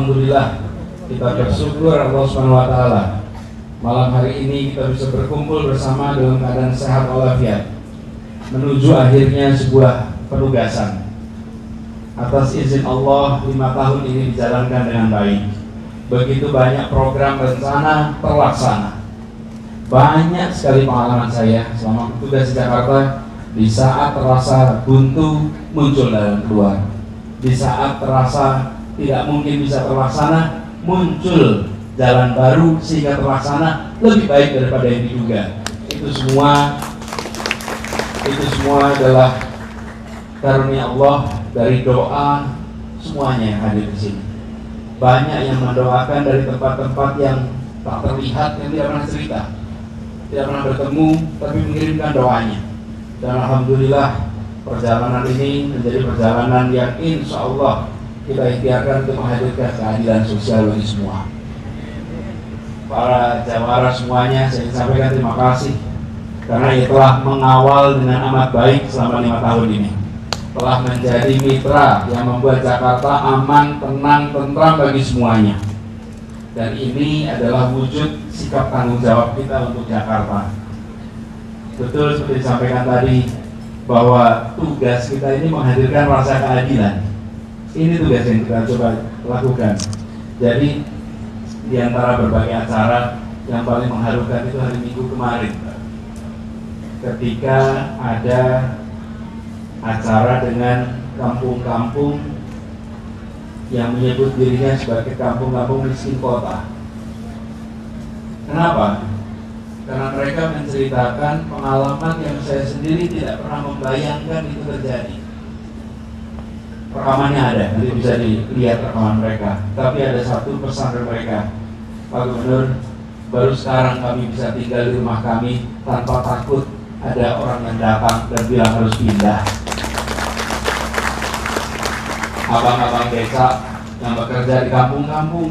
Alhamdulillah, kita bersyukur Allah Subhanahu wa taala. Malam hari ini kita bisa berkumpul bersama dalam keadaan sehat walafiat menuju akhirnya sebuah penugasan. Atas izin Allah, 5 tahun ini dijalankan dengan baik. Begitu banyak program rencana terlaksana. Banyak sekali pengalaman saya selama bertugas di Jakarta. Di saat terasa buntu, muncul jalan keluar. Di saat terasa tidak mungkin bisa terlaksana, muncul jalan baru sehingga terlaksana lebih baik daripada yang diduga. Itu semua adalah karunia Allah dari doa semuanya yang hadir di sini. Banyak yang mendoakan dari tempat-tempat yang tak terlihat, yang tidak pernah cerita, tidak pernah bertemu, tapi mengirimkan doanya. Dan Alhamdulillah perjalanan ini menjadi perjalanan yang insya Allah kita ikhtiarkan untuk menghadirkan keadilan sosial bagi semua. Para jawara semuanya, saya ingin sampaikan terima kasih karena ia telah mengawal dengan amat baik selama 5 tahun ini. Telah menjadi mitra yang membuat Jakarta aman, tenang, tentram bagi semuanya. Dan ini adalah wujud sikap tanggung jawab kita untuk Jakarta. Betul seperti disampaikan tadi bahwa tugas kita ini menghadirkan rasa keadilan. Ini tugas yang kita coba lakukan. Jadi di antara berbagai acara yang paling mengharukan itu hari Minggu kemarin, ketika ada acara dengan kampung-kampung yang menyebut dirinya sebagai kampung-kampung miskin kota. Kenapa? Karena mereka menceritakan pengalaman yang saya sendiri tidak pernah membayangkan itu terjadi. Rekamannya ada, nanti bisa dilihat rekaman mereka. Tapi ada satu pesan dari mereka, Pak Gubernur, baru sekarang kami bisa tinggal di rumah kami tanpa takut ada orang yang datang dan bilang harus pindah. Abang-abang desa yang bekerja di kampung-kampung,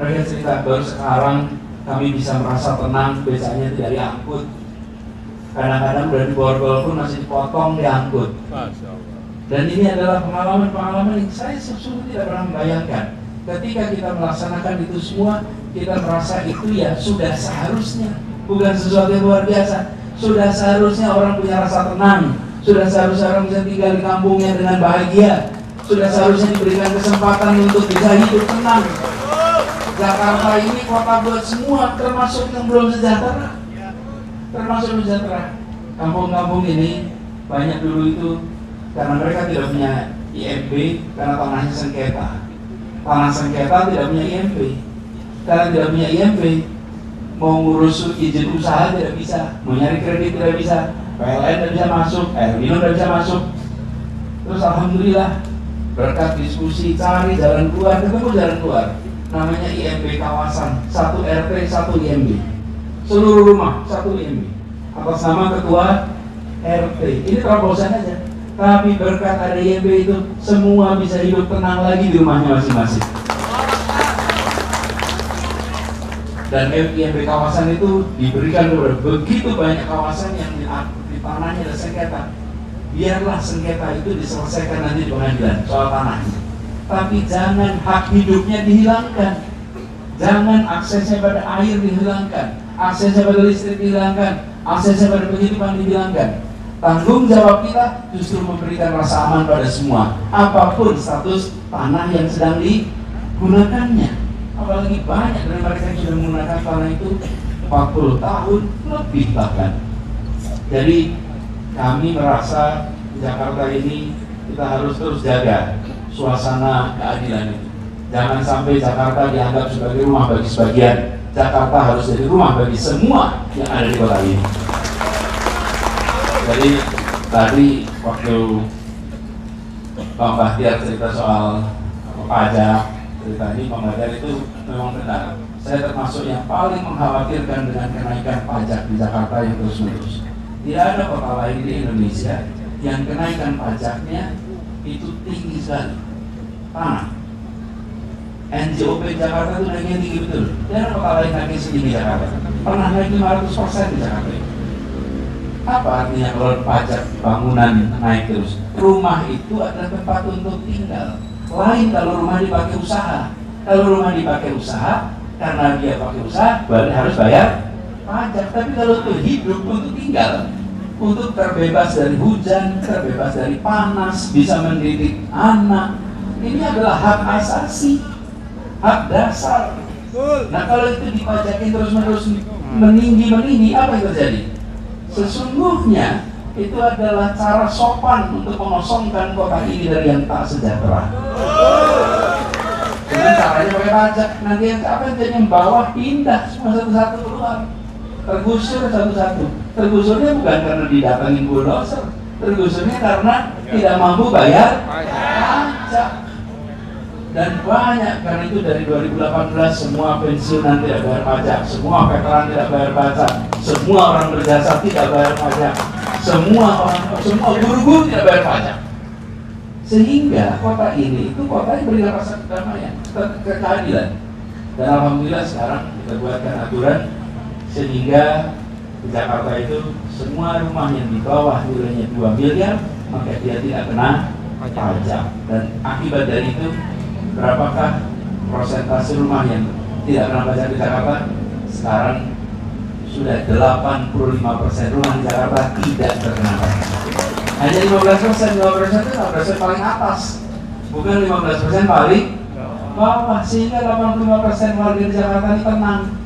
mereka cerita baru sekarang kami bisa merasa tenang, becanya tidak diangkut. Kadang-kadang udah diborgol pun masih dipotong, diangkut. Dan ini adalah pengalaman-pengalaman yang saya sesungguhnya tidak pernah membayangkan. Ketika kita melaksanakan itu semua, kita merasa itu ya sudah seharusnya, bukan sesuatu yang luar biasa. Sudah seharusnya orang punya rasa tenang. Sudah seharusnya orang bisa tinggal di kampungnya dengan bahagia. Sudah seharusnya diberikan kesempatan untuk bisa hidup tenang. Jakarta ini kota buat semua, termasuk yang belum sejahtera. Termasuk belum sejahtera. Kampung-kampung ini banyak dulu itu karena mereka tidak punya IMB, karena tanahnya sengketa. Tanah sengketa tidak punya IMB. Karena tidak punya IMB, mau ngurus izin usaha tidak bisa, mau nyari kredit tidak bisa, PLN tidak bisa masuk, air minum tidak bisa masuk. Terus Alhamdulillah berkat diskusi cari jalan keluar, ketemu jalan keluar. Namanya IMB kawasan, 1 RT 1 IMB, seluruh rumah 1 IMB atas nama ketua RT. Ini terobosan aja, tapi berkat ada IMB itu semua bisa hidup tenang lagi di rumahnya masing-masing. Dan IMB kawasan itu diberikan kepada begitu banyak kawasan yang di tanahnya ada sengketa. Biarlah sengketa itu diselesaikan nanti di pengadilan soal tanahnya. Tapi jangan hak hidupnya dihilangkan. Jangan aksesnya pada air dihilangkan, aksesnya pada listrik dihilangkan, aksesnya pada penghidupan dihilangkan. Tanggung jawab kita justru memberikan rasa aman pada semua, apapun status tanah yang sedang digunakannya. Apalagi banyak dari mereka yang sudah menggunakan tanah itu 40 tahun lebih bahkan. Jadi kami merasa di Jakarta ini kita harus terus jaga suasana keadilan itu. Jangan sampai Jakarta dianggap sebagai rumah bagi sebagian. Jakarta harus jadi rumah bagi semua yang ada di kota ini. Jadi tadi waktu Pak Bahtiar cerita soal pajak, cerita ini Pak Bahtiar itu memang benar. Saya termasuk yang paling mengkhawatirkan dengan kenaikan pajak di Jakarta yang terus-menerus. Tidak ada kota lain di Indonesia yang kenaikan pajaknya itu tinggi sekali. Tanah NJOP Jakarta itu naiknya tinggi betul. Tidak ada kota lain naiknya setinggi Jakarta. Pernah naik 500% di Jakarta. Apa artinya kalau pajak bangunan naik terus? Rumah itu adalah tempat untuk tinggal. Lain kalau rumah dipakai usaha. Kalau rumah dipakai usaha, karena dia pakai usaha, berarti harus bayar pajak. Tapi kalau untuk hidup, untuk tinggal, untuk terbebas dari hujan, terbebas dari panas, bisa mendidik anak, ini adalah hak asasi, hak dasar. Nah kalau itu dipajakin terus-menerus meninggi, apa yang terjadi? Sesungguhnya itu adalah cara sopan untuk mengosongkan kota ini dari yang tak sejahtera. Dengan caranya pakai pajak, nanti yang yang bawah pindah semua satu-satu keluar, tergusur satu-satu. Tergusurnya bukan karena didatangin bulldozer, tergusurnya karena tidak mampu bayar pajak. Dan banyak, karena itu dari 2018 semua pensiunan tidak bayar pajak, semua veteran tidak bayar pajak, semua orang berjasa tidak bayar pajak, semua guru-guru tidak bayar pajak. Sehingga kota ini itu kota yang berikan rasa kedamaian, keadilan. Dan alhamdulillah sekarang kita buatkan aturan sehingga di Jakarta itu semua rumah yang di bawah nilainya 2 miliar maka dia tidak kena pajak. Dan akibat dari itu berapakah persentase rumah yang tidak kena pajak di Jakarta? Sekarang sudah 85% rumah di Jakarta tidak terkena pajak. Hanya 15% itu 15% paling atas, bukan 15% paling bawah. Sehingga 85% warga di Jakarta ini tenang,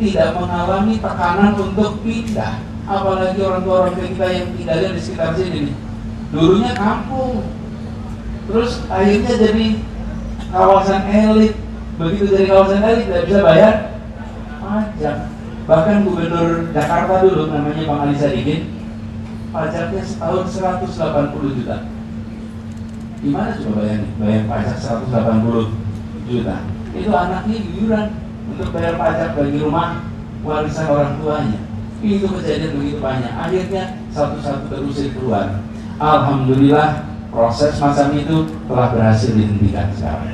tidak mengalami tekanan untuk pindah. Apalagi orang tua kita yang tinggalnya di sekitar sini. Dulunya kampung, terus akhirnya jadi kawasan elit. Begitu jadi kawasan elit tidak bisa bayar pajak. Bahkan gubernur Jakarta dulu namanya Bang Ali Sadikin, pajaknya setahun 180 juta. Gimana coba bayar pajak 180 juta? Itu anaknya iuran untuk bayar pajak bagi rumah warisan orang tuanya. Itu kejadian begitu banyak. Akhirnya satu-satu terusir keluar. Alhamdulillah proses macam itu telah berhasil dihentikan sekarang.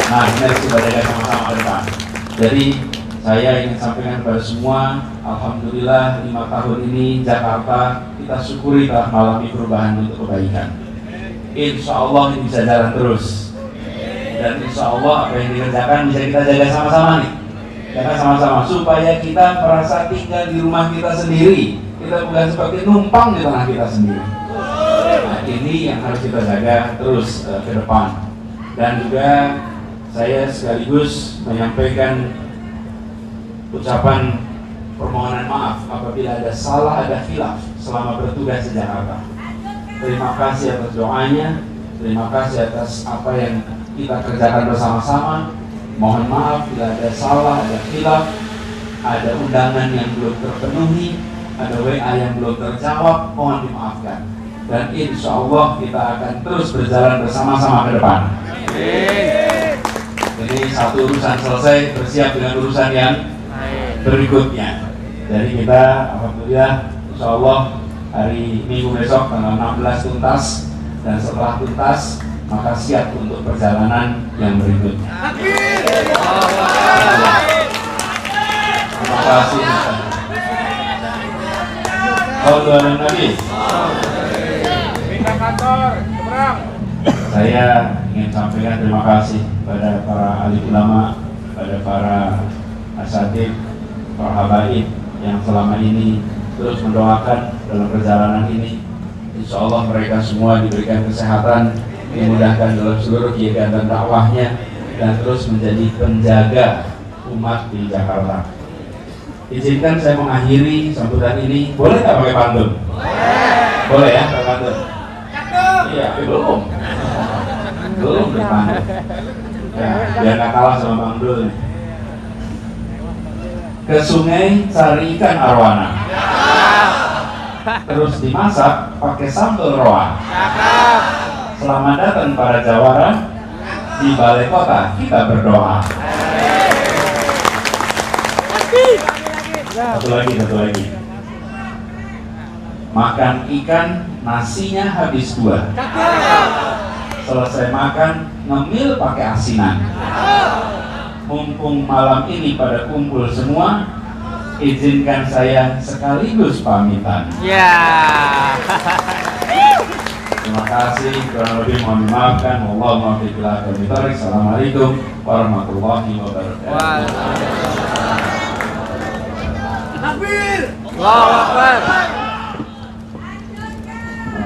Nah, mari kita jaga sama-sama ke depan. Jadi saya ingin sampaikan kepada semua, alhamdulillah 5 tahun ini Jakarta kita syukuri telah mengalami perubahan untuk kebaikan. Insya Allah ini bisa jalan terus. Dan insya Allah apa yang dikerjakan bisa kita jaga sama-sama nih. Jaga sama-sama supaya kita merasa tinggal di rumah kita sendiri. Kita bukan seperti numpang di tanah kita sendiri. Nah, ini yang harus kita jaga terus ke depan. Dan juga saya sekaligus menyampaikan ucapan permohonan maaf apabila ada salah, ada khilaf selama bertugas di Jakarta. Terima kasih atas doanya, terima kasih atas apa yang kita kerjakan bersama-sama. Mohon maaf bila ada salah, ada khilaf, ada undangan yang belum terpenuhi, ada WA yang belum terjawab, mohon dimaafkan. Dan insya Allah kita akan terus berjalan bersama-sama ke depan. Jadi satu urusan selesai, bersiap dengan urusan yang berikutnya. Jadi kita alhamdulillah insya Allah hari Minggu besok tanggal 16 tuntas, dan setelah tuntas maka siap untuk perjalanan yang berikutnya. Terima kasih. Saudara Nabi. Minta kantor, seberang. Saya ingin sampaikan terima kasih pada para ahli ulama, pada para asatidz, para habaib yang selama ini terus mendoakan dalam perjalanan ini. Insya Allah mereka semua diberikan kesehatan, dimudahkan dalam seluruh kegiatan dakwahnya, dan terus menjadi penjaga umat di Jakarta. Izinkan saya mengakhiri sambutan ini. Boleh nggak pakai pantun? Boleh ya pakai pantun? Iya, tapi belum berpantun. Ya, biar nggak kalah sama Bang Dul. Ke sungai cari ikan arwana, terus dimasak pakai sambal roa. Selamat datang para jawara, di balai kota kita berdoa. Satu lagi. Makan ikan, nasinya habis 2. Selesai makan, ngemil pakai asinan. Mumpung malam ini pada kumpul semua, izinkan saya sekaligus pamitan. Terima kasih, kurang lebih mohon dimaafkan. Wallahul muwaffiq ila aqwamit thoriq. Assalamualaikum warahmatullahi wabarakatuh. Takbir. Allahu Akbar.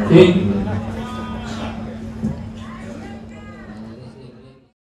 Oke.